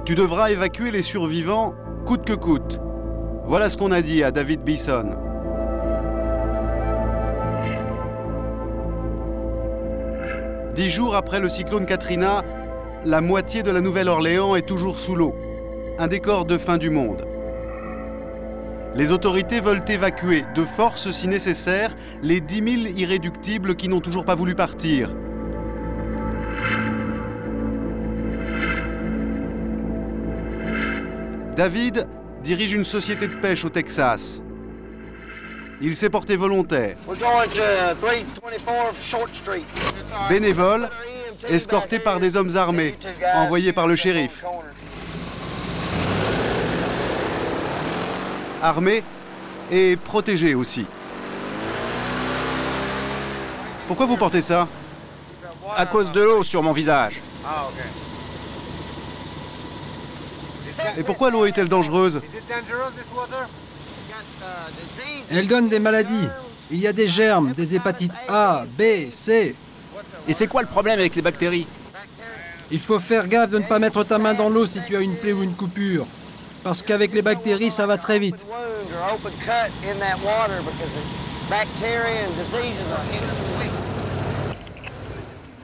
Tu devras évacuer les survivants coûte que coûte. Voilà ce qu'on a dit à David Beeson. Dix jours après le cyclone Katrina, la moitié de la Nouvelle-Orléans est toujours sous l'eau. Un décor de fin du monde. Les autorités veulent évacuer de force si nécessaire les 10 000 irréductibles qui n'ont toujours pas voulu partir. David dirige une société de pêche au Texas. Il s'est porté volontaire. Bénévole, escorté par des hommes armés, envoyés par le shérif. Armé et protégé aussi. Pourquoi vous portez ça? À cause de l'eau sur mon visage. Et pourquoi l'eau est-elle dangereuse? Elle donne des maladies. Il y a des germes, des hépatites A, B, C. Et c'est quoi le problème avec les bactéries? Il faut faire gaffe de ne pas mettre ta main dans l'eau si tu as une plaie ou une coupure. Parce qu'avec les bactéries, ça va très vite.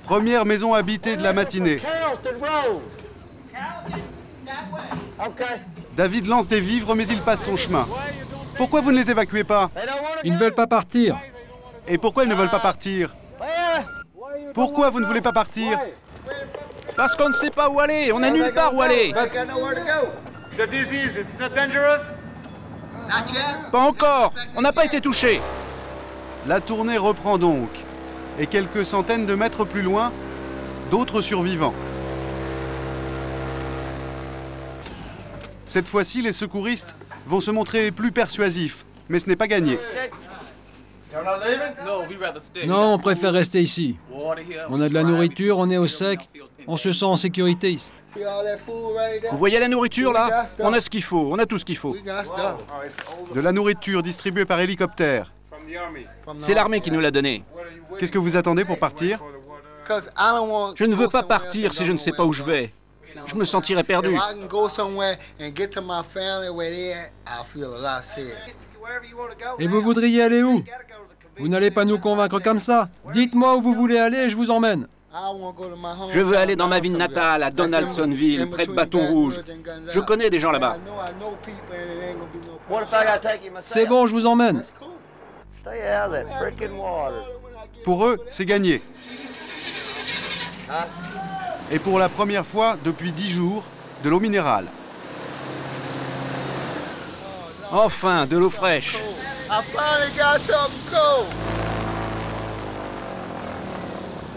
Première maison habitée de la matinée. David lance des vivres, mais il passe son chemin. Pourquoi vous ne les évacuez pas? Ils ne veulent pas partir. Et pourquoi ils ne veulent pas partir? Pourquoi vous ne voulez pas partir? Parce qu'on ne sait pas où aller, on n'a nulle part où aller. Pas encore, on n'a pas été touché. La tournée reprend donc. Et quelques centaines de mètres plus loin, d'autres survivants. Cette fois-ci, les secouristes vont se montrer plus persuasifs, mais ce n'est pas gagné. Non, on préfère rester ici. On a de la nourriture, on est au sec, on se sent en sécurité ici. Vous voyez la nourriture là? On a ce qu'il faut, on a tout ce qu'il faut. De la nourriture distribuée par hélicoptère. C'est l'armée qui nous l'a donnée. Qu'est-ce que vous attendez pour partir? Je ne veux pas partir si je ne sais pas où je vais. Je me sentirais perdu. Et vous voudriez aller où? Vous n'allez pas nous convaincre comme ça. Dites-moi où vous voulez aller et je vous emmène. Je veux aller dans ma ville natale, à Donaldsonville, près de Bâton Rouge. Je connais des gens là-bas. C'est bon, je vous emmène. Pour eux, c'est gagné. Et pour la première fois depuis 10 jours, de l'eau minérale. Enfin, de l'eau fraîche.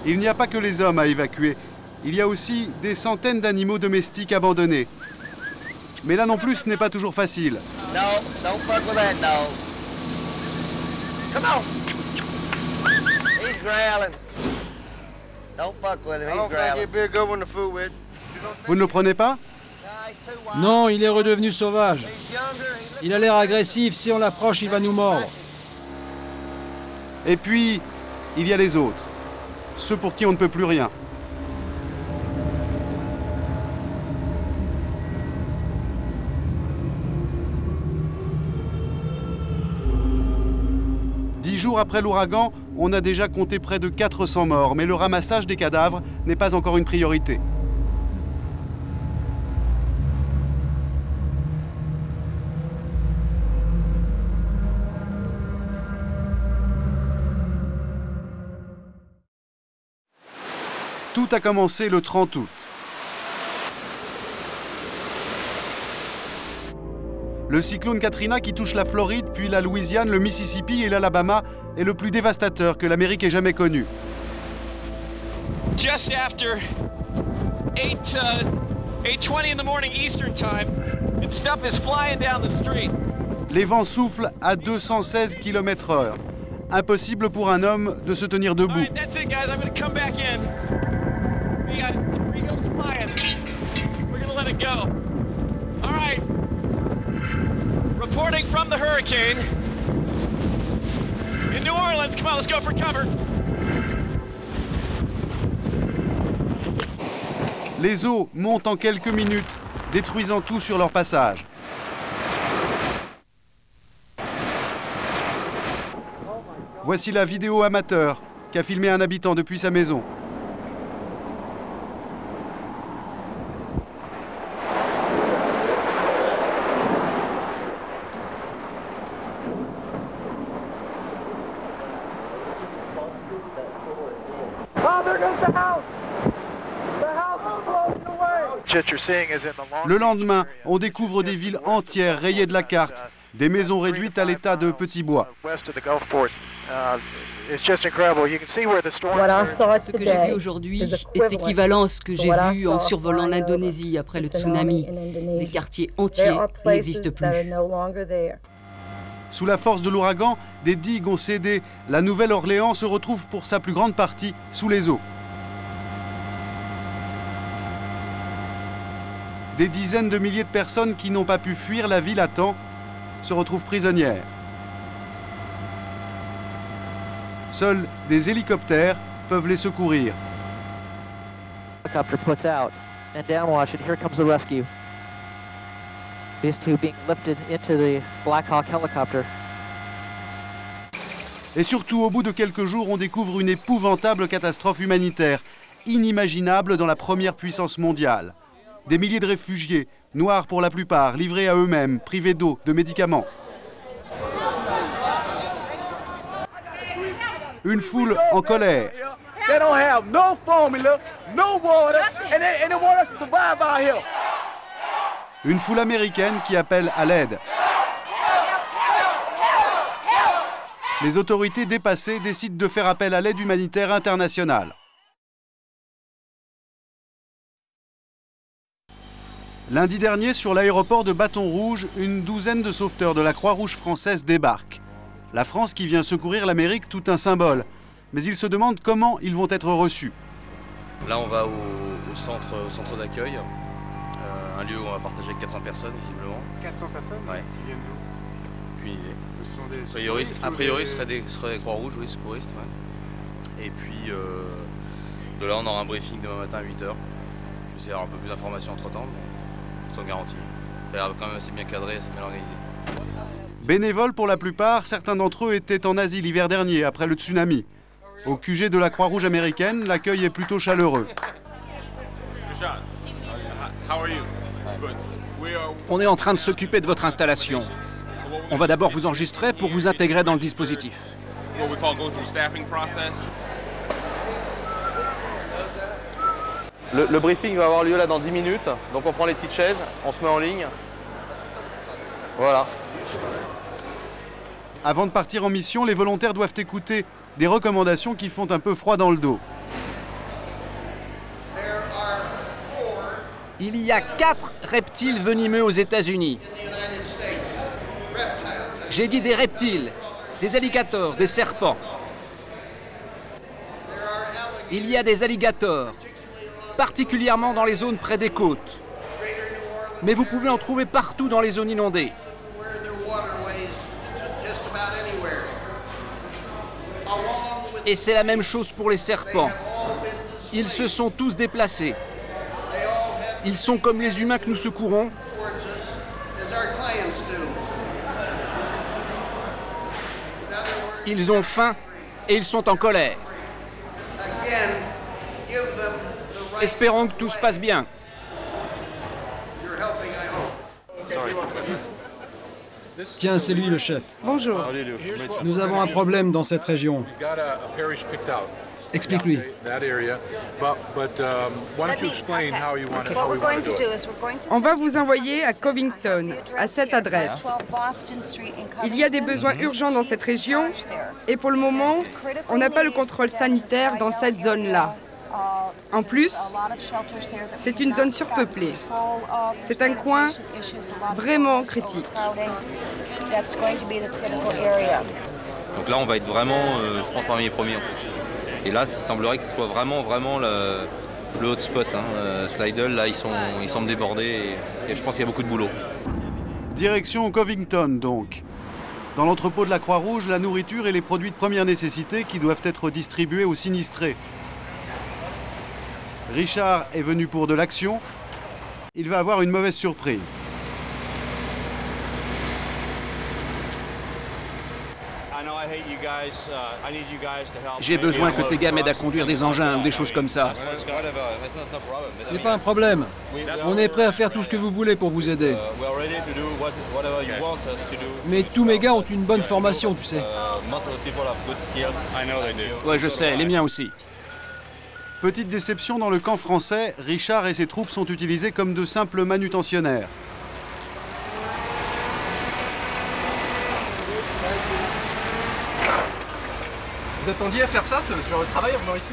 Il n'y a pas que les hommes à évacuer. Il y a aussi des centaines d'animaux domestiques abandonnés. Mais là non plus, ce n'est pas toujours facile. Vous ne le prenez pas? Non, il est redevenu sauvage. Il a l'air agressif. Si on l'approche, il va nous mordre. Et puis, il y a les autres. Ceux pour qui on ne peut plus rien. Dix jours après l'ouragan, on a déjà compté près de 400 morts, mais le ramassage des cadavres n'est pas encore une priorité. Tout a commencé le 30 août. Le cyclone Katrina qui touche la Floride, puis la Louisiane, le Mississippi et l'Alabama est le plus dévastateur que l'Amérique ait jamais connu. Just after 8:20 in the morning Eastern Time, and stuff is flying down the street. Les vents soufflent à 216 km/h. Impossible pour un homme de se tenir debout. All right, that's it, guys. I'm going to come back in. We got debris goes flying. We're going to let it go. All right. Reporting from the hurricane in New Orleans. Come on, let's go for cover. Les eaux montent en quelques minutes détruisant tout sur leur passage. Voici la vidéo amateur qu'a filmé un habitant depuis sa maison. Le lendemain, on découvre des villes entières rayées de la carte, des maisons réduites à l'état de petits bois. Ce que j'ai vu aujourd'hui est équivalent à ce que j'ai vu en survolant l'Indonésie après le tsunami. Des quartiers entiers n'existent plus. Sous la force de l'ouragan, des digues ont cédé. La Nouvelle-Orléans se retrouve pour sa plus grande partie sous les eaux. Des dizaines de milliers de personnes qui n'ont pas pu fuir la ville à temps se retrouvent prisonnières. Seuls des hélicoptères peuvent les secourir. Helicopter puts out and downwash, and here comes the rescue. These two being lifted into the Black Hawk helicopter. Et surtout, au bout de quelques jours, on découvre une épouvantable catastrophe humanitaire, inimaginable dans la première puissance mondiale. Des milliers de réfugiés, noirs pour la plupart, livrés à eux-mêmes, privés d'eau, de médicaments. Une foule en colère. Une foule américaine qui appelle à l'aide. Les autorités dépassées décident de faire appel à l'aide humanitaire internationale. Lundi dernier, sur l'aéroport de Baton Rouge, une douzaine de sauveteurs de la Croix-Rouge française débarquent. La France qui vient secourir l'Amérique, tout un symbole. Mais ils se demandent comment ils vont être reçus. Là, on va au centre d'accueil, un lieu où on va partager avec 400 personnes, visiblement. 400 personnes? Ouais. Qui viennent d'où? Aucune idée. Ce sont des A priori, ce serait des Croix-Rouge, oui, secouristes. Ouais. Et puis, de là, on aura un briefing demain matin à 8h. Je vais essayer d'avoir un peu plus d'informations entre-temps, mais sans garantie. Ça a l'air quand même assez bien cadré, assez bien organisé. Bénévoles pour la plupart, certains d'entre eux étaient en Asie l'hiver dernier, après le tsunami. Au QG de la Croix-Rouge américaine, l'accueil est plutôt chaleureux. On est en train de s'occuper de votre installation. On va d'abord vous enregistrer pour vous intégrer dans le dispositif. Le briefing va avoir lieu là dans 10 minutes, donc on prend les petites chaises, on se met en ligne. Voilà. Avant de partir en mission, les volontaires doivent écouter des recommandations qui font un peu froid dans le dos. Il y a 4 reptiles venimeux aux États-Unis. J'ai dit des reptiles, des alligators, des serpents. Il y a des alligators, particulièrement dans les zones près des côtes. Mais vous pouvez en trouver partout dans les zones inondées. Et c'est la même chose pour les serpents. Ils se sont tous déplacés. Ils sont comme les humains que nous secourons. Ils ont faim et ils sont en colère. Espérons que tout se passe bien. Tiens, c'est lui le chef. Bonjour. Nous avons un problème dans cette région. Explique-lui. On va vous envoyer à Covington, à cette adresse. Il y a des besoins urgents dans cette région et pour le moment, on n'a pas le contrôle sanitaire dans cette zone-là. En plus, c'est une zone surpeuplée. C'est un coin vraiment critique. Donc là, on va être vraiment, je pense, parmi les premiers en plus. Et là, il semblerait que ce soit vraiment le hotspot. Slidell, là, ils semblent débordés et je pense qu'il y a beaucoup de boulot. Direction Covington, donc. Dans l'entrepôt de la Croix-Rouge, la nourriture et les produits de première nécessité qui doivent être distribués aux sinistrés. Richard est venu pour de l'action. il va avoir une mauvaise surprise. J'ai besoin que tes gars m'aident à conduire des engins ou des choses comme ça. C'est pas un problème. On est prêt à faire tout ce que vous voulez pour vous aider. Mais tous mes gars ont une bonne formation, tu sais. Ouais, je sais, les miens aussi. Petite déception dans le camp français, Richard et ses troupes sont utilisés comme de simples manutentionnaires. Vous attendiez à faire ça sur le travail en venant ici?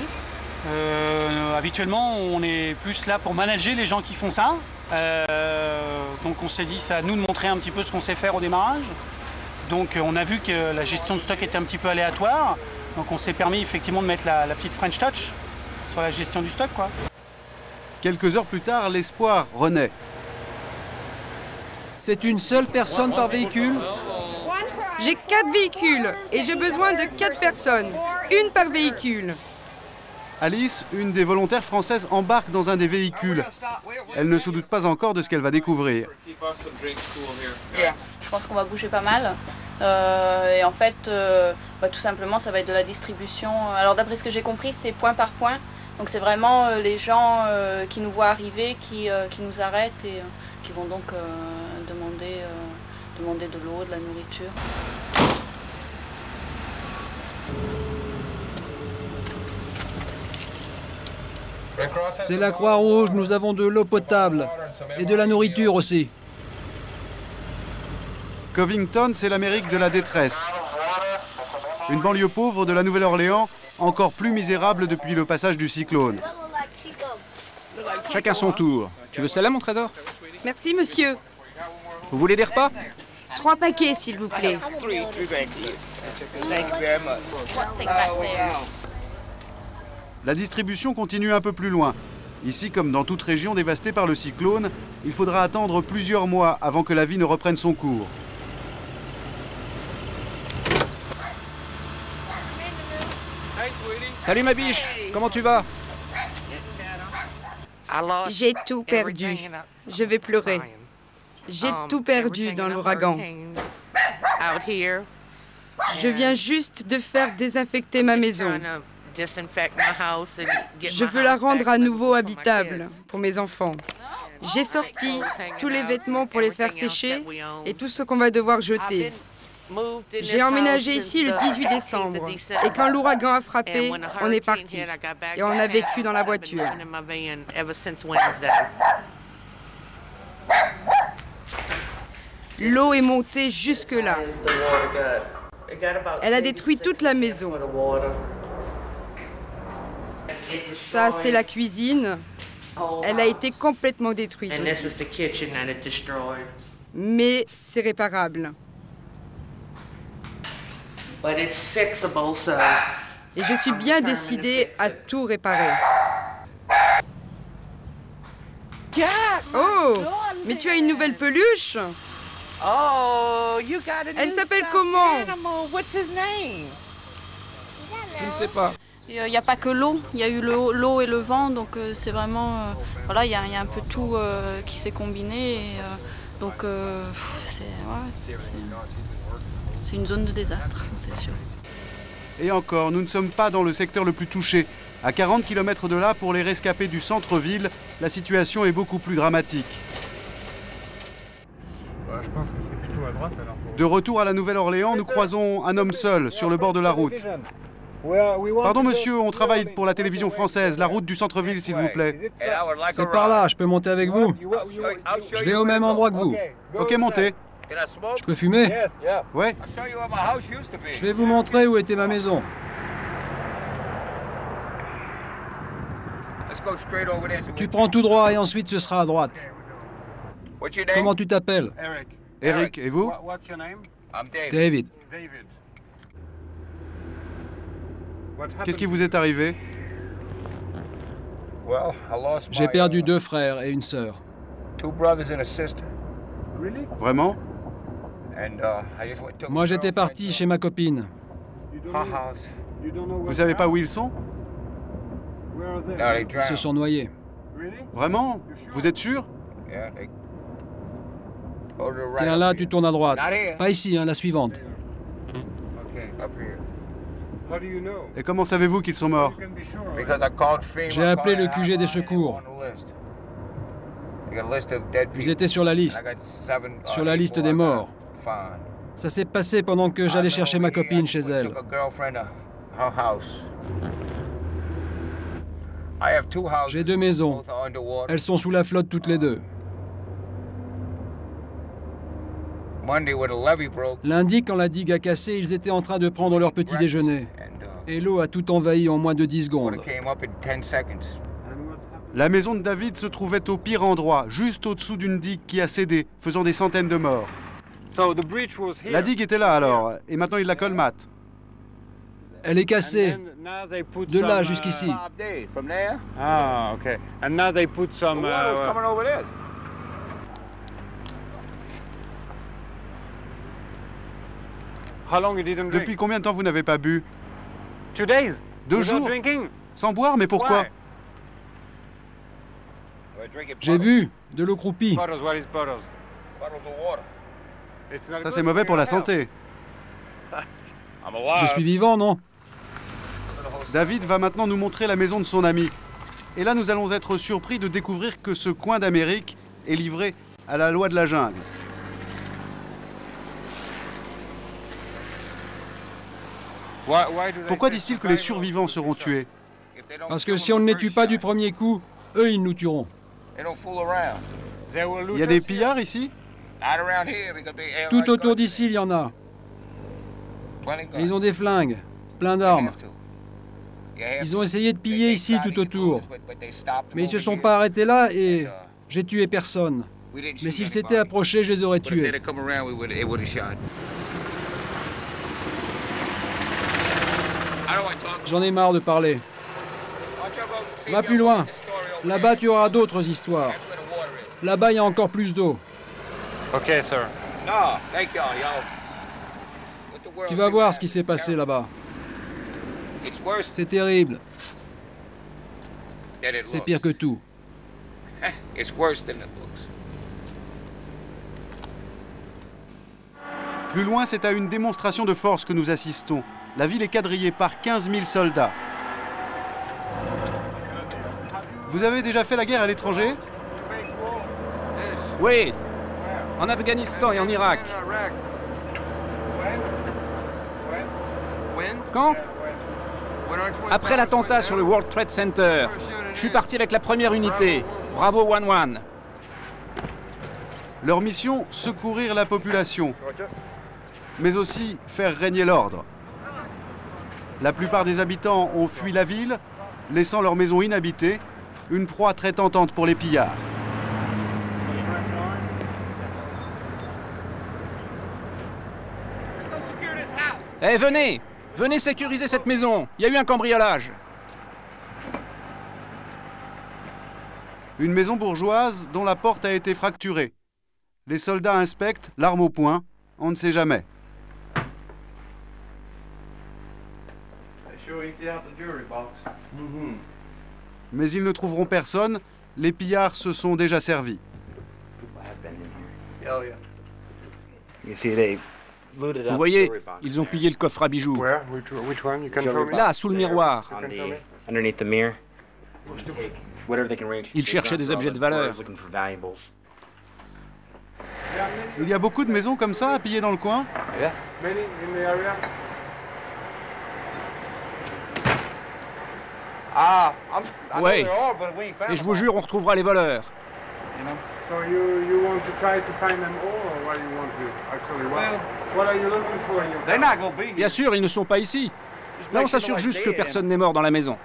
Habituellement, on est plus là pour manager les gens qui font ça. Donc on s'est dit, c'est à nous de montrer un petit peu ce qu'on sait faire au démarrage. Donc on a vu que la gestion de stock était un petit peu aléatoire. Donc on s'est permis effectivement de mettre la petite French Touch sur la gestion du stock, quoi. Quelques heures plus tard, l'espoir renaît. C'est une seule personne par véhicule? J'ai 4 véhicules et j'ai besoin de 4 personnes, une par véhicule. Alice, une des volontaires françaises, embarque dans un des véhicules. Elle ne se doute pas encore de ce qu'elle va découvrir. Je pense qu'on va bouger pas mal. Et en fait, tout simplement, ça va être de la distribution. Alors d'après ce que j'ai compris, c'est point par point. Donc c'est vraiment les gens qui nous voient arriver, qui nous arrêtent et qui vont donc demander de l'eau, de la nourriture. C'est la Croix-Rouge, nous avons de l'eau potable et de la nourriture aussi. Covington, c'est l'Amérique de la détresse. Une banlieue pauvre de la Nouvelle-Orléans, encore plus misérable depuis le passage du cyclone. Chacun son tour. Tu veux celle-là, mon trésor? Merci, monsieur. Vous voulez des repas? 3 paquets, s'il vous plaît. La distribution continue un peu plus loin. Ici, comme dans toute région dévastée par le cyclone, il faudra attendre plusieurs mois avant que la vie ne reprenne son cours. Salut ma biche, comment tu vas? J'ai tout perdu. Je vais pleurer. J'ai tout perdu dans l'ouragan. Je viens juste de faire désinfecter ma maison. Je veux la rendre à nouveau habitable pour mes enfants. J'ai sorti tous les vêtements pour les faire sécher et tout ce qu'on va devoir jeter. J'ai emménagé ici le 18 décembre et quand l'ouragan a frappé, on est parti et on a vécu dans la voiture. L'eau est montée jusque-là. Elle a détruit toute la maison. Ça, c'est la cuisine. Elle a été complètement détruite aussi. Mais c'est réparable. Et je suis bien décidée à tout réparer. Oh, mais tu as une nouvelle peluche? Elle s'appelle comment? Je ne sais pas. Il n'y a pas que l'eau, il y a eu l'eau et le vent, donc c'est vraiment... voilà, il y a un peu tout qui s'est combiné. Et, donc c'est une zone de désastre, c'est sûr. Et encore, nous ne sommes pas dans le secteur le plus touché. À 40 km de là, pour les rescapés du centre-ville, la situation est beaucoup plus dramatique. Je pense que c'est plutôt à droite alors. De retour à la Nouvelle-Orléans, nous croisons un homme seul sur le bord de la route. Pardon monsieur, on travaille pour la télévision française, la route du centre-ville s'il vous plaît. C'est par là, je peux monter avec vous. Je vais au même endroit que vous. Ok, montez. Je peux fumer? Ouais. Je vais vous montrer où était ma maison. Tu prends tout droit et ensuite ce sera à droite. Comment tu t'appelles? Eric, et vous? David. Qu'est-ce qui vous est arrivé? J'ai perdu 2 frères et une sœur. Vraiment? Moi j'étais parti chez ma copine. Vous savez pas où ils sont? Ils se sont noyés. Vraiment? Vous êtes sûr? Tiens, là, tu tournes à droite. Pas ici, hein, la suivante. Et comment savez-vous qu'ils sont morts? J'ai appelé le QG des secours. Ils étaient sur la liste des morts. Ça s'est passé pendant que j'allais chercher ma copine chez elle. J'ai 2 maisons. Elles sont sous la flotte toutes les deux. Lundi, quand la digue a cassé, ils étaient en train de prendre leur petit déjeuner. Et l'eau a tout envahi en moins de 10 secondes. La maison de David se trouvait au pire endroit, juste au-dessous d'une digue qui a cédé, faisant des centaines de morts. La digue était là alors, et maintenant il la colmate. Elle est cassée, de là jusqu'ici. Ah, ok. And now they put some. Depuis combien de temps vous n'avez pas bu? 2 days. 2 jours? Sans boire, mais pourquoi? J'ai bu de l'eau croupie. Ça c'est mauvais pour la santé. Je suis vivant, non? David va maintenant nous montrer la maison de son ami. Et là, nous allons être surpris de découvrir que ce coin d'Amérique est livré à la loi de la jungle. Pourquoi disent-ils que les survivants seront tués? Parce que si on ne les tue pas du premier coup, eux, ils nous tueront. Il y a des pillards ici? Tout autour d'ici, il y en a. Et ils ont des flingues, plein d'armes. Ils ont essayé de piller ici tout autour. Mais ils ne se sont pas arrêtés là et j'ai tué personne. Mais s'ils s'étaient approchés, je les aurais tués. J'en ai marre de parler. Va plus loin. Là-bas, tu auras d'autres histoires. Là-bas, il y a encore plus d'eau. Ok, sir. Tu vas voir ce qui s'est passé là-bas. C'est terrible. C'est pire que tout. Plus loin, c'est à une démonstration de force que nous assistons. La ville est quadrillée par 15 000 soldats. Vous avez déjà fait la guerre à l'étranger? Oui, en Afghanistan et en Irak. Quand? Après l'attentat sur le World Trade Center, je suis parti avec la première unité, Bravo 11. Leur mission, secourir la population, mais aussi faire régner l'ordre. La plupart des habitants ont fui la ville, laissant leurs maisons inhabitées, une proie très tentante pour les pillards. Eh, venez! Venez sécuriser cette maison! Il y a eu un cambriolage! Une maison bourgeoise dont la porte a été fracturée. Les soldats inspectent, l'arme au poing, on ne sait jamais. Mais ils ne trouveront personne, les pillards se sont déjà servis. Vous voyez, ils ont pillé le coffre à bijoux. Là, sous le miroir. Ils cherchaient des objets de valeur. Il y a beaucoup de maisons comme ça à piller dans le coin? Oui, et je vous jure, on retrouvera les voleurs. Bien sûr, ils ne sont pas ici. Là, on s'assure juste que personne n'est mort dans la maison.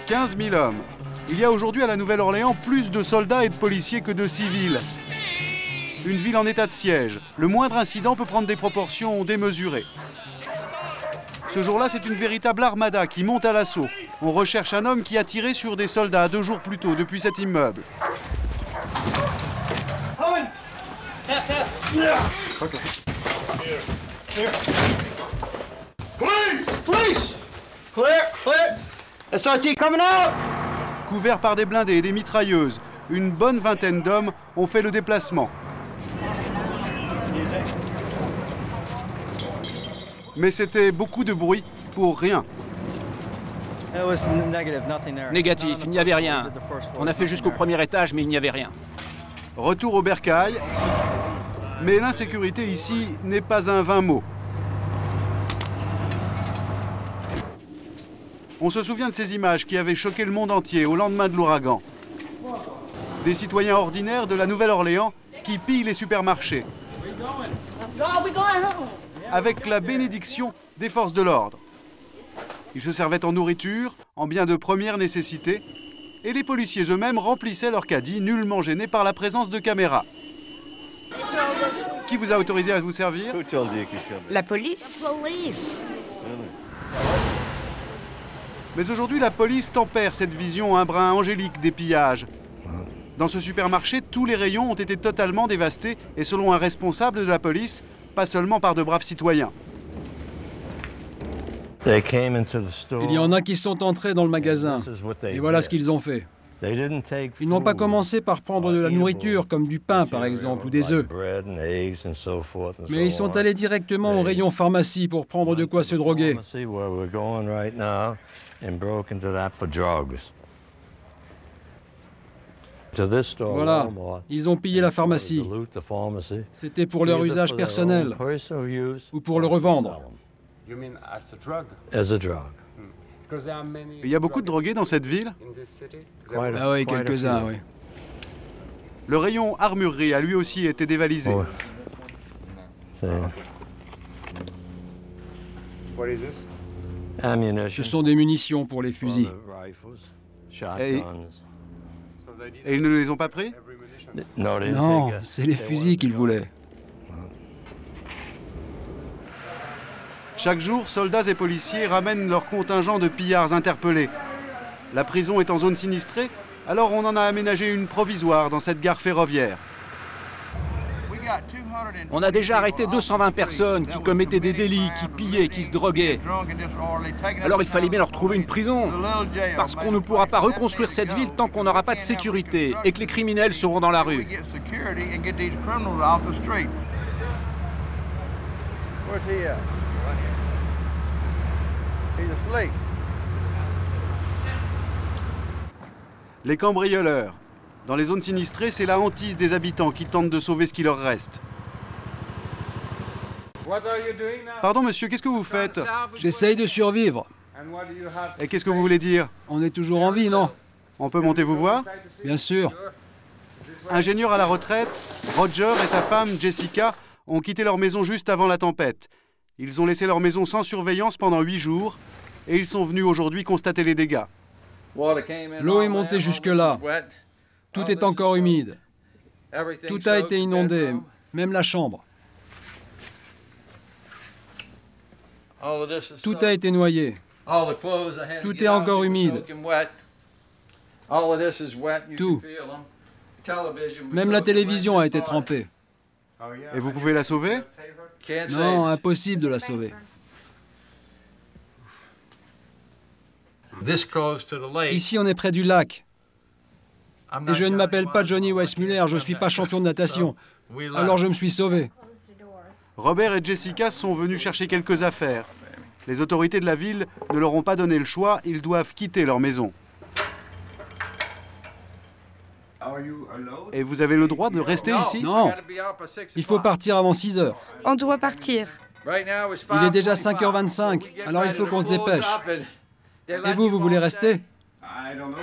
15 000 hommes. Il y a aujourd'hui à la Nouvelle-Orléans plus de soldats et de policiers que de civils. Une ville en état de siège. Le moindre incident peut prendre des proportions démesurées. Ce jour-là, c'est une véritable armada qui monte à l'assaut. On recherche un homme qui a tiré sur des soldats 2 jours plus tôt depuis cet immeuble. SRT coming out! Couverts par des blindés et des mitrailleuses, une bonne vingtaine d'hommes ont fait le déplacement. Mais c'était beaucoup de bruit pour rien. Négatif, il n'y avait rien. On a fait jusqu'au premier étage, mais il n'y avait rien. Retour au bercail. Mais l'insécurité ici n'est pas un vain mot. On se souvient de ces images qui avaient choqué le monde entier au lendemain de l'ouragan. Des citoyens ordinaires de la Nouvelle-Orléans qui pillent les supermarchés. Avec la bénédiction des forces de l'ordre. Ils se servaient en nourriture, en biens de première nécessité, et les policiers eux-mêmes remplissaient leurs caddies, nullement gênés par la présence de caméras. Qui vous a autorisé à vous servir? La police. Mais aujourd'hui, la police tempère cette vision un brin angélique des pillages. Dans ce supermarché, tous les rayons ont été totalement dévastés, et selon un responsable de la police, pas seulement par de braves citoyens. Il y en a qui sont entrés dans le magasin, et voilà ce qu'ils ont fait. Ils n'ont pas commencé par prendre de la nourriture, comme du pain par exemple, ou des œufs. Mais ils sont allés directement au rayon pharmacie pour prendre de quoi se droguer. Voilà, ils ont pillé la pharmacie. C'était pour leur usage personnel, ou pour le revendre. Il y a beaucoup de drogués dans cette ville? Ah oui, quelques-uns, oui. Le rayon armurerie a lui aussi été dévalisé. Ce sont des munitions pour les fusils. Et ils ne les ont pas pris? Non, c'est les fusils qu'ils voulaient. Chaque jour, soldats et policiers ramènent leur contingent de pillards interpellés. La prison est en zone sinistrée, alors on en a aménagé une provisoire dans cette gare ferroviaire. On a déjà arrêté 220 personnes qui commettaient des délits, qui pillaient, qui se droguaient. Alors il fallait bien leur trouver une prison, parce qu'on ne pourra pas reconstruire cette ville tant qu'on n'aura pas de sécurité et que les criminels seront dans la rue. Les cambrioleurs. Dans les zones sinistrées, c'est la hantise des habitants qui tentent de sauver ce qui leur reste. Pardon monsieur, qu'est-ce que vous faites? J'essaye de survivre. Et qu'est-ce que vous voulez dire? On est toujours en vie, non? On peut monter vous voir? Bien sûr. Ingénieurs à la retraite, Roger et sa femme Jessica ont quitté leur maison juste avant la tempête. Ils ont laissé leur maison sans surveillance pendant 8 jours et ils sont venus aujourd'hui constater les dégâts. L'eau est montée jusque-là. Tout est encore humide. Tout a été inondé, même la chambre. Tout a été noyé. Tout est encore humide. Tout. Même la télévision a été trempée. Et vous pouvez la sauver? Non, impossible de la sauver. Ici, on est près du lac. Et je ne m'appelle pas Johnny Weissmuller, je ne suis pas champion de natation. Alors je me suis sauvé. Robert et Jessica sont venus chercher quelques affaires. Les autorités de la ville ne leur ont pas donné le choix, ils doivent quitter leur maison. Et vous avez le droit de rester ici? Non, il faut partir avant 6 heures. On doit partir. Il est déjà 5h25, alors il faut qu'on se dépêche. Et vous voulez rester?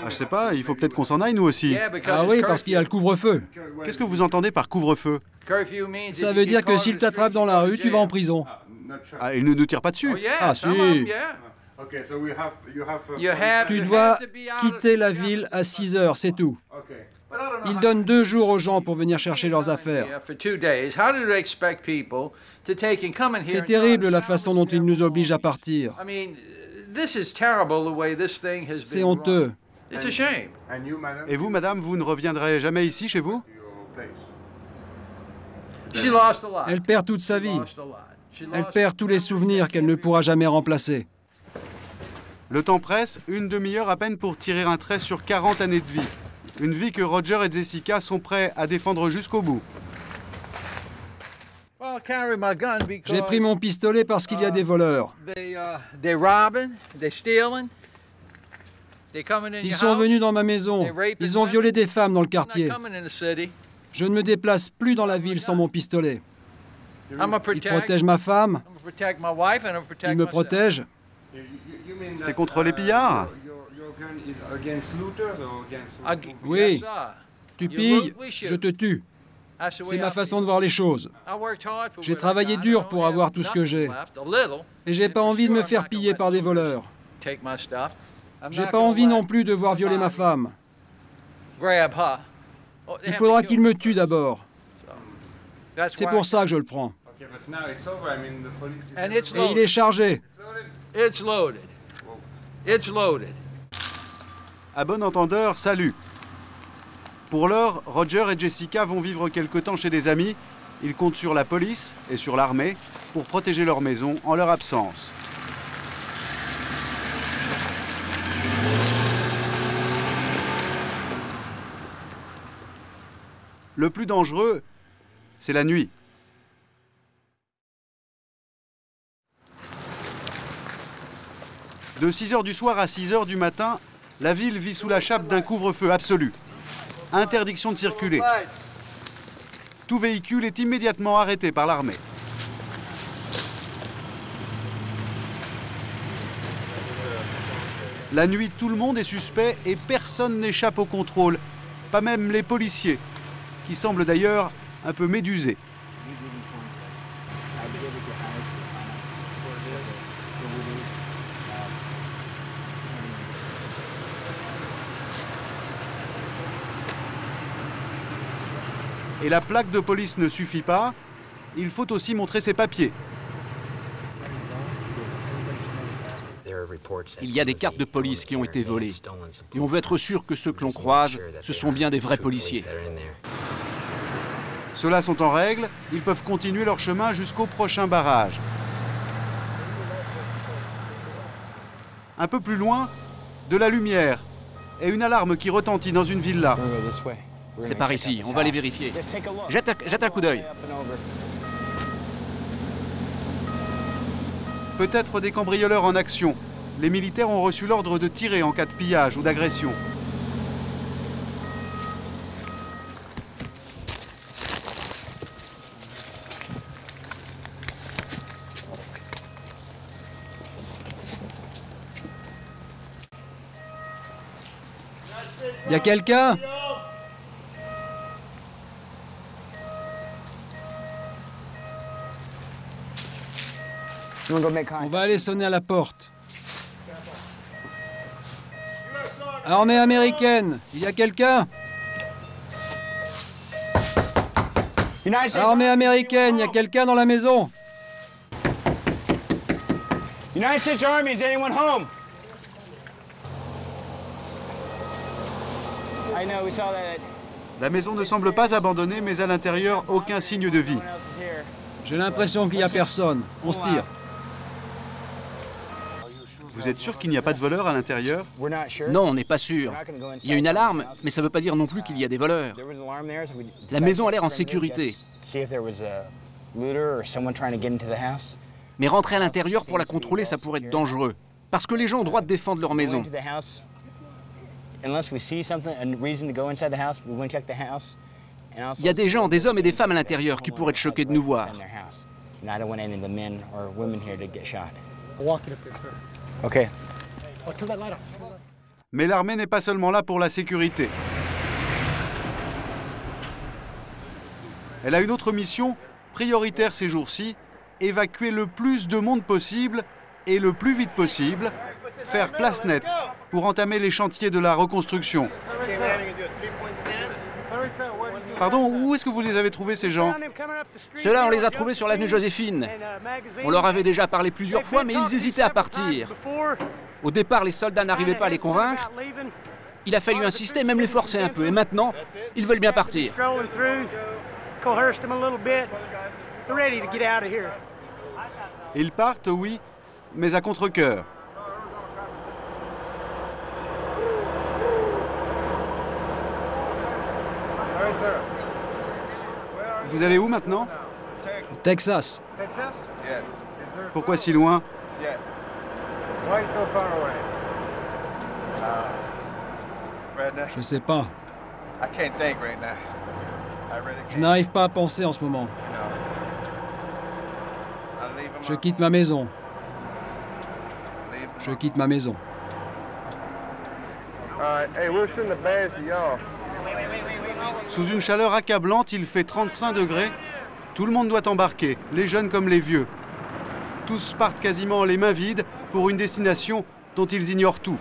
Je sais pas, il faut peut-être qu'on s'en aille nous aussi. Ah oui, parce qu'il y a le couvre-feu. Qu'est-ce que vous entendez par couvre-feu? Ça veut dire que s'il t'attrape dans la rue, tu vas en prison. Ah, il ne nous tire pas dessus? Ah si. Tu dois quitter la ville à 6 heures, c'est tout. Ils donnent 2 jours aux gens pour venir chercher leurs affaires. C'est terrible la façon dont ils nous obligent à partir. C'est honteux. Et vous, madame, vous ne reviendrez jamais ici, chez vous? Elle perd toute sa vie. Elle perd tous les souvenirs qu'elle ne pourra jamais remplacer. Le temps presse, une demi-heure à peine pour tirer un trait sur 40 années de vie. Une vie que Roger et Jessica sont prêts à défendre jusqu'au bout. J'ai pris mon pistolet parce qu'il y a des voleurs. Ils sont venus dans ma maison. Ils ont violé des femmes dans le quartier. Je ne me déplace plus dans la ville sans mon pistolet. Ils protègent ma femme. Ils me protègent. C'est contre les pillards? Oui. Tu pilles, je te tue. C'est ma façon de voir les choses. J'ai travaillé dur pour avoir tout ce que j'ai. Et j'ai pas envie de me faire piller par des voleurs. J'ai pas envie non plus de voir violer ma femme. Il faudra qu'il me tue d'abord. C'est pour ça que je le prends. Et il est chargé. À bon entendeur, salut. Pour l'heure, Roger et Jessica vont vivre quelque temps chez des amis. Ils comptent sur la police et sur l'armée pour protéger leur maison en leur absence. Le plus dangereux, c'est la nuit. De 6 h du soir à 6 h du matin, la ville vit sous la chape d'un couvre-feu absolu. Interdiction de circuler. Tout véhicule est immédiatement arrêté par l'armée. La nuit, tout le monde est suspect et personne n'échappe au contrôle, pas même les policiers, qui semblent d'ailleurs un peu médusés. Et la plaque de police ne suffit pas, il faut aussi montrer ses papiers. Il y a des cartes de police qui ont été volées. Et on veut être sûr que ceux que l'on croise, ce sont bien des vrais policiers. Ceux-là sont en règle, ils peuvent continuer leur chemin jusqu'au prochain barrage. Un peu plus loin, de la lumière et une alarme qui retentit dans une villa. C'est par ici, on va les vérifier. Jette un coup d'œil. Peut-être des cambrioleurs en action. Les militaires ont reçu l'ordre de tirer en cas de pillage ou d'agression. Y a quelqu'un? On va aller sonner à la porte. Armée américaine, il y a quelqu'un? Armée américaine, il y a quelqu'un dans la maison? United States Army, is anyone home? I know, we saw that. La maison ne semble pas abandonnée, mais à l'intérieur, aucun signe de vie. J'ai l'impression qu'il n'y a personne. On se tire. Vous êtes sûr qu'il n'y a pas de voleurs à l'intérieur? Non, on n'est pas sûr. Il y a une alarme, mais ça ne veut pas dire non plus qu'il y a des voleurs. La maison a l'air en sécurité. Mais rentrer à l'intérieur pour la contrôler, ça pourrait être dangereux. Parce que les gens ont le droit de défendre leur maison. Il y a des gens, des hommes et des femmes à l'intérieur qui pourraient être choqués de nous voir. Mais l'armée n'est pas seulement là pour la sécurité. Elle a une autre mission, prioritaire ces jours-ci, évacuer le plus de monde possible et le plus vite possible, faire place nette pour entamer les chantiers de la reconstruction. Pardon, où est-ce que vous les avez trouvés, ces gens? Ceux-là, on les a trouvés sur l'avenue Joséphine. On leur avait déjà parlé plusieurs fois, mais ils hésitaient à partir. Au départ, les soldats n'arrivaient pas à les convaincre. Il a fallu insister, même les forcer un peu. Et maintenant, ils veulent bien partir. Ils partent, oui, mais à contre-cœur. Vous allez où maintenant? Au Texas. Pourquoi si loin? Je sais pas. Je n'arrive pas à penser en ce moment. Je quitte ma maison. Je quitte ma maison. Sous une chaleur accablante, il fait 35 degrés. Tout le monde doit embarquer, les jeunes comme les vieux. Tous partent quasiment les mains vides pour une destination dont ils ignorent tout.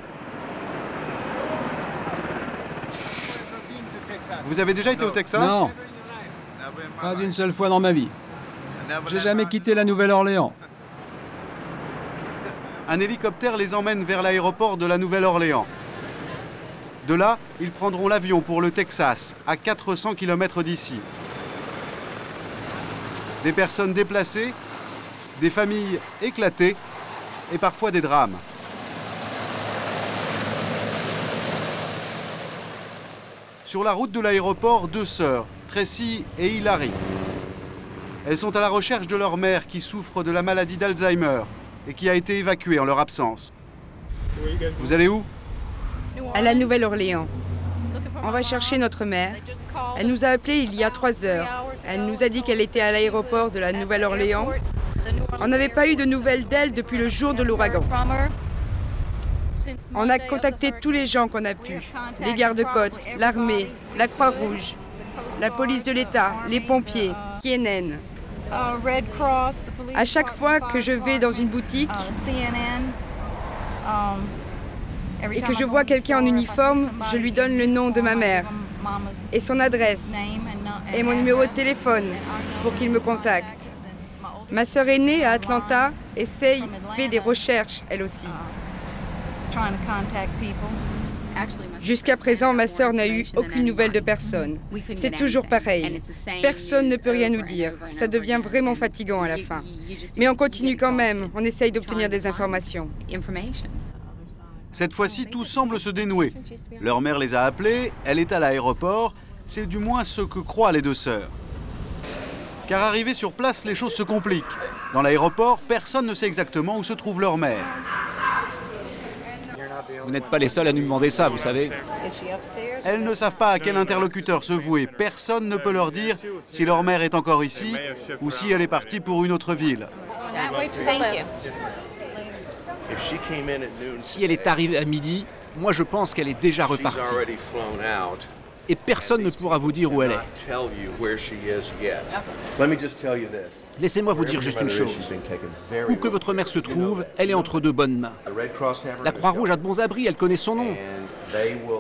Vous avez déjà été au Texas? Non. Pas une seule fois dans ma vie. J'ai jamais quitté la Nouvelle-Orléans. Un hélicoptère les emmène vers l'aéroport de la Nouvelle-Orléans. De là, ils prendront l'avion pour le Texas, à 400 km d'ici. Des personnes déplacées, des familles éclatées et parfois des drames. Sur la route de l'aéroport, deux sœurs, Tracy et Hilary. Elles sont à la recherche de leur mère qui souffre de la maladie d'Alzheimer et qui a été évacuée en leur absence. Vous allez où? À la Nouvelle-Orléans. On va chercher notre mère. Elle nous a appelés il y a 3 heures. Elle nous a dit qu'elle était à l'aéroport de la Nouvelle-Orléans. On n'avait pas eu de nouvelles d'elle depuis le jour de l'ouragan. On a contacté tous les gens qu'on a pu. Les gardes-côtes, l'armée, la Croix-Rouge, la police de l'État, les pompiers, CNN. À chaque fois que je vais dans une boutique et que je vois quelqu'un en uniforme, je lui donne le nom de ma mère et son adresse et mon numéro de téléphone pour qu'il me contacte. Ma sœur aînée à Atlanta fait des recherches, elle aussi. Jusqu'à présent, ma sœur n'a eu aucune nouvelle de personne. C'est toujours pareil. Personne ne peut rien nous dire. Ça devient vraiment fatigant à la fin. Mais on continue quand même. On essaye d'obtenir des informations. Cette fois-ci, tout semble se dénouer. Leur mère les a appelés, elle est à l'aéroport. C'est du moins ce que croient les deux sœurs. Car arrivés sur place, les choses se compliquent. Dans l'aéroport, personne ne sait exactement où se trouve leur mère. Vous n'êtes pas les seuls à nous demander ça, vous savez. Elles ne savent pas à quel interlocuteur se vouer. Personne ne peut leur dire si leur mère est encore ici ou si elle est partie pour une autre ville. Si elle est arrivée à midi, moi je pense qu'elle est déjà repartie. Et personne ne pourra vous dire où elle est. Laissez-moi vous dire juste une chose. Où que votre mère se trouve, elle est entre de bonnes mains. La Croix-Rouge a de bons abris, elle connaît son nom.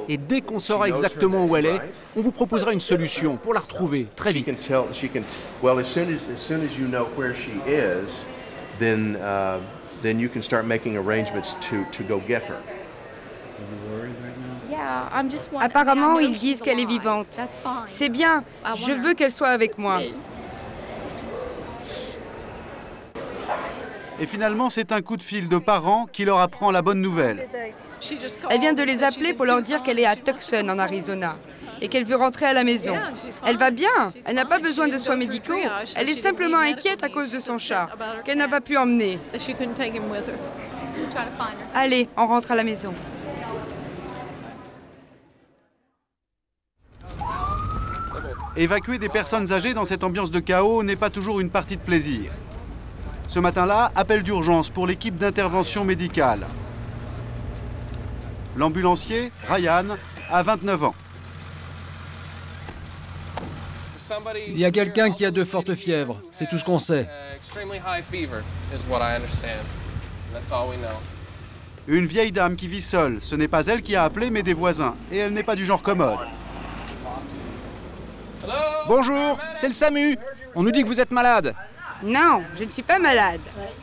Et dès qu'on saura exactement où elle est, on vous proposera une solution pour la retrouver très vite. Then you can start making arrangements to go get her. Apparemment, ils disent qu'elle est vivante. C'est bien, je veux qu'elle soit avec moi. Et finalement, c'est un coup de fil de parents qui leur apprend la bonne nouvelle. Elle vient de les appeler pour leur dire qu'elle est à Tucson, en Arizona, et qu'elle veut rentrer à la maison. Elle va bien, elle n'a pas besoin de soins médicaux. Elle est simplement inquiète à cause de son chat, qu'elle n'a pas pu emmener. Allez, on rentre à la maison. Évacuer des personnes âgées dans cette ambiance de chaos n'est pas toujours une partie de plaisir. Ce matin-là, appel d'urgence pour l'équipe d'intervention médicale. L'ambulancier, Ryan, a 29 ans. Il y a quelqu'un qui a de fortes fièvres, c'est tout ce qu'on sait. Une vieille dame qui vit seule. Ce n'est pas elle qui a appelé, mais des voisins. Et elle n'est pas du genre commode. Bonjour, c'est le SAMU. On nous dit que vous êtes malade. Non, je ne suis pas malade.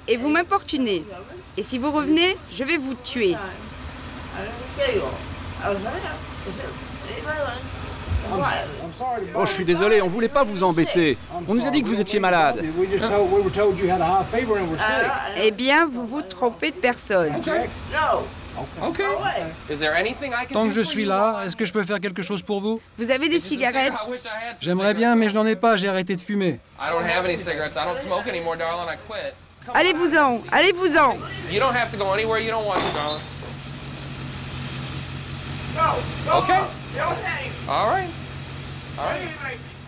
Et vous m'importunez. Et si vous revenez, je vais vous tuer. Oh, je suis désolé, on voulait pas vous embêter. On nous a dit que vous étiez malade. Eh bien, vous vous trompez de personne. Tant que je suis là, est-ce que je peux faire quelque chose pour vous? Vous avez des cigarettes? J'aimerais bien, mais je n'en ai pas, j'ai arrêté de fumer. Allez-vous-en, allez-vous-en.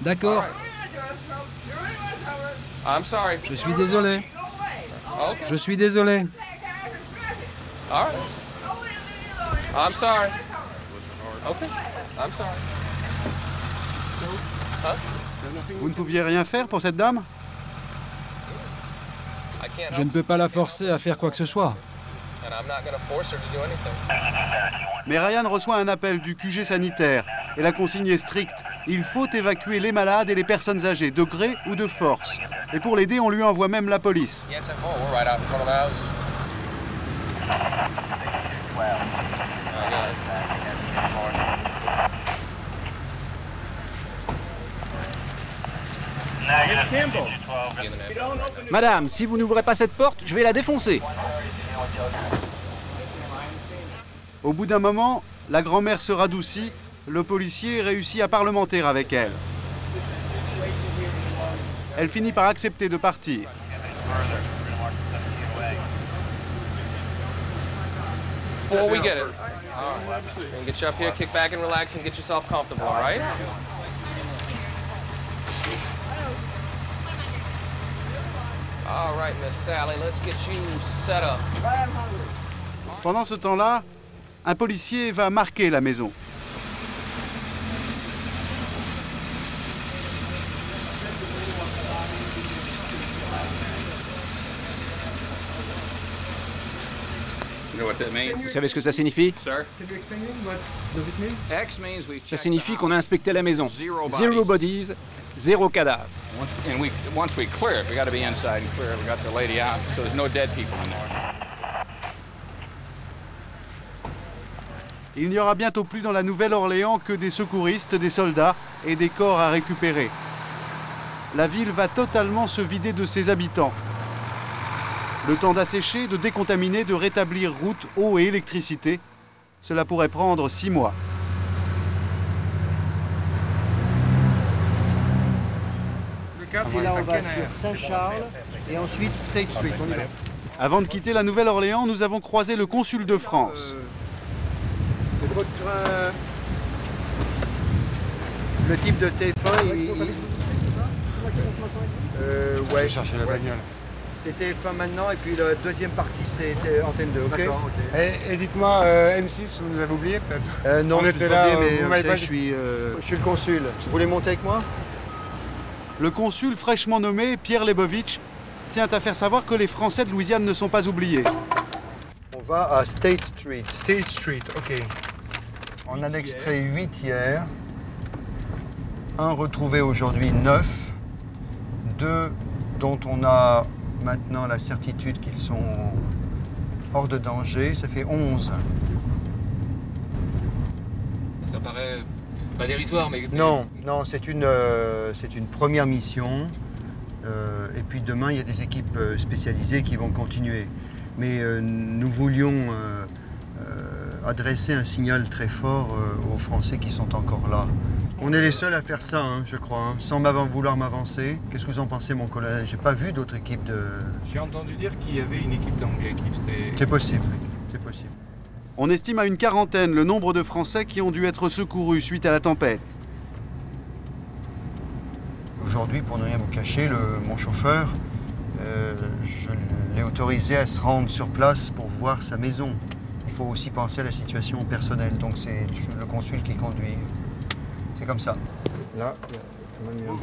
D'accord. Je suis désolé. Je suis désolé. Vous ne pouviez rien faire pour cette dame? Je ne peux pas la forcer à faire quoi que ce soit. Mais Ryan reçoit un appel du QG sanitaire et la consigne est stricte. Il faut évacuer les malades et les personnes âgées, de gré ou de force. Et pour l'aider, on lui envoie même la police. Madame, si vous n'ouvrez pas cette porte, je vais la défoncer. Au bout d'un moment, la grand-mère se radoucit. Le policier réussit à parlementer avec elle. Elle finit par accepter de partir. Before we get it, we'll get you up here, kick back and relax and get yourself comfortable, all right? All right, Miss Sally, let's get you set up. Pendant ce temps-là, un policier va marquer la maison. Vous savez ce que ça signifie? Ça signifie qu'on a inspecté la maison. Zero bodies, zéro cadavre. Il n'y aura bientôt plus dans la Nouvelle-Orléans que des secouristes, des soldats et des corps à récupérer. La ville va totalement se vider de ses habitants. Le temps d'assécher, de décontaminer, de rétablir route, eau et électricité, cela pourrait prendre 6 mois. Et là, on va sur Saint-Charles et ensuite State Street. On y va. Avant de quitter la Nouvelle-Orléans, nous avons croisé le consul de France. Le type de téléphone, ouais. Je cherchais la bagnole. C'est TF1 maintenant et puis la deuxième partie c'est Antenne 2, ok? Et dites-moi, M6, vous nous avez oublié peut-être? Non, on était là, je suis le consul. Vous voulez monter avec moi? Le consul fraîchement nommé, Pierre Lebovitch, tient à faire savoir que les Français de Louisiane ne sont pas oubliés. On va à State Street. State Street, ok. On a extrait 8 hier. Un retrouvé aujourd'hui 9. 2 dont on a maintenant la certitude qu'ils sont hors de danger. Ça fait 11. Ça paraît pas dérisoire, mais... Non, c'est une première mission. Et puis demain, il y a des équipes spécialisées qui vont continuer. Mais nous voulions adresser un signal très fort aux Français qui sont encore là. On est les seuls à faire ça, hein, je crois, hein, sans vouloir m'avancer. Qu'est-ce que vous en pensez, mon colonel? J'ai pas vu d'autres équipes de... J'ai entendu dire qu'il y avait une équipe d'anglais qui faisait... C'est possible, c'est possible. On estime à une quarantaine le nombre de Français qui ont dû être secourus suite à la tempête. Aujourd'hui, pour ne rien vous cacher, mon chauffeur, je l'ai autorisé à se rendre sur place pour voir sa maison. Il faut aussi penser à la situation personnelle, donc c'est le consul qui conduit. C'est comme ça. Là,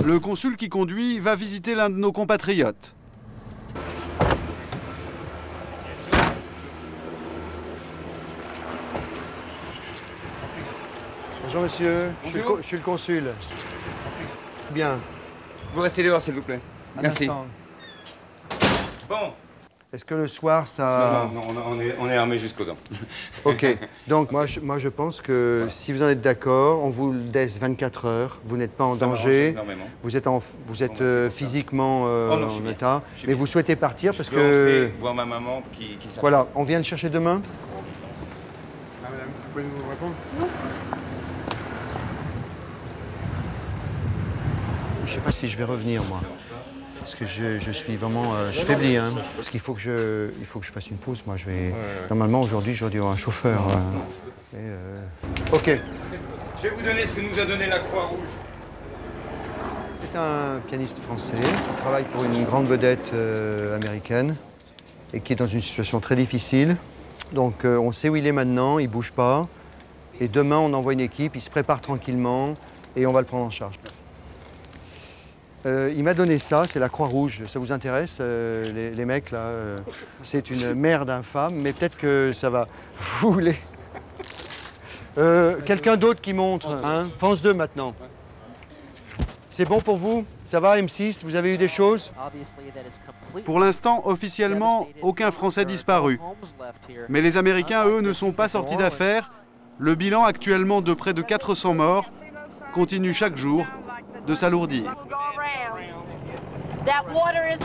le consul qui conduit va visiter l'un de nos compatriotes. Bonjour monsieur, je suis le consul. Bien. Vous restez dehors s'il vous plaît. Merci. Bon. Est-ce que le soir, ça... Non, on est armés jusqu'aux dents. Ok. Donc, moi, je pense que si vous en êtes d'accord, on vous laisse 24 heures. Vous n'êtes pas en danger. Vous êtes physiquement en état. Mais vous souhaitez partir parce que... voir ma maman qui s'appelle. Voilà. On vient le chercher demain? Ah, madame, vous pouvez nous répondre? Je ne sais pas si je vais revenir, moi. Parce que je suis vraiment... je faiblis, hein. Parce qu'il faut que je fasse une pause. Moi, je vais... Normalement, aujourd'hui, j'aurais dû avoir un chauffeur. OK. Je vais vous donner ce que nous a donné la Croix-Rouge. C'est un pianiste français qui travaille pour une grande vedette américaine et qui est dans une situation très difficile. Donc, on sait où il est maintenant, il ne bouge pas. Et demain, on envoie une équipe, il se prépare tranquillement et on va le prendre en charge. Il m'a donné ça, c'est la Croix-Rouge. Ça vous intéresse, les mecs, là c'est une merde infâme, mais peut-être que ça va. Vous voulez quelqu'un d'autre qui montre, hein? France 2 maintenant. C'est bon pour vous? Ça va, M6? Vous avez eu des choses? Pour l'instant, officiellement, aucun Français disparu. Mais les Américains, eux, ne sont pas sortis d'affaire. Le bilan actuellement de près de 400 morts continue chaque jour de s'alourdir. That water is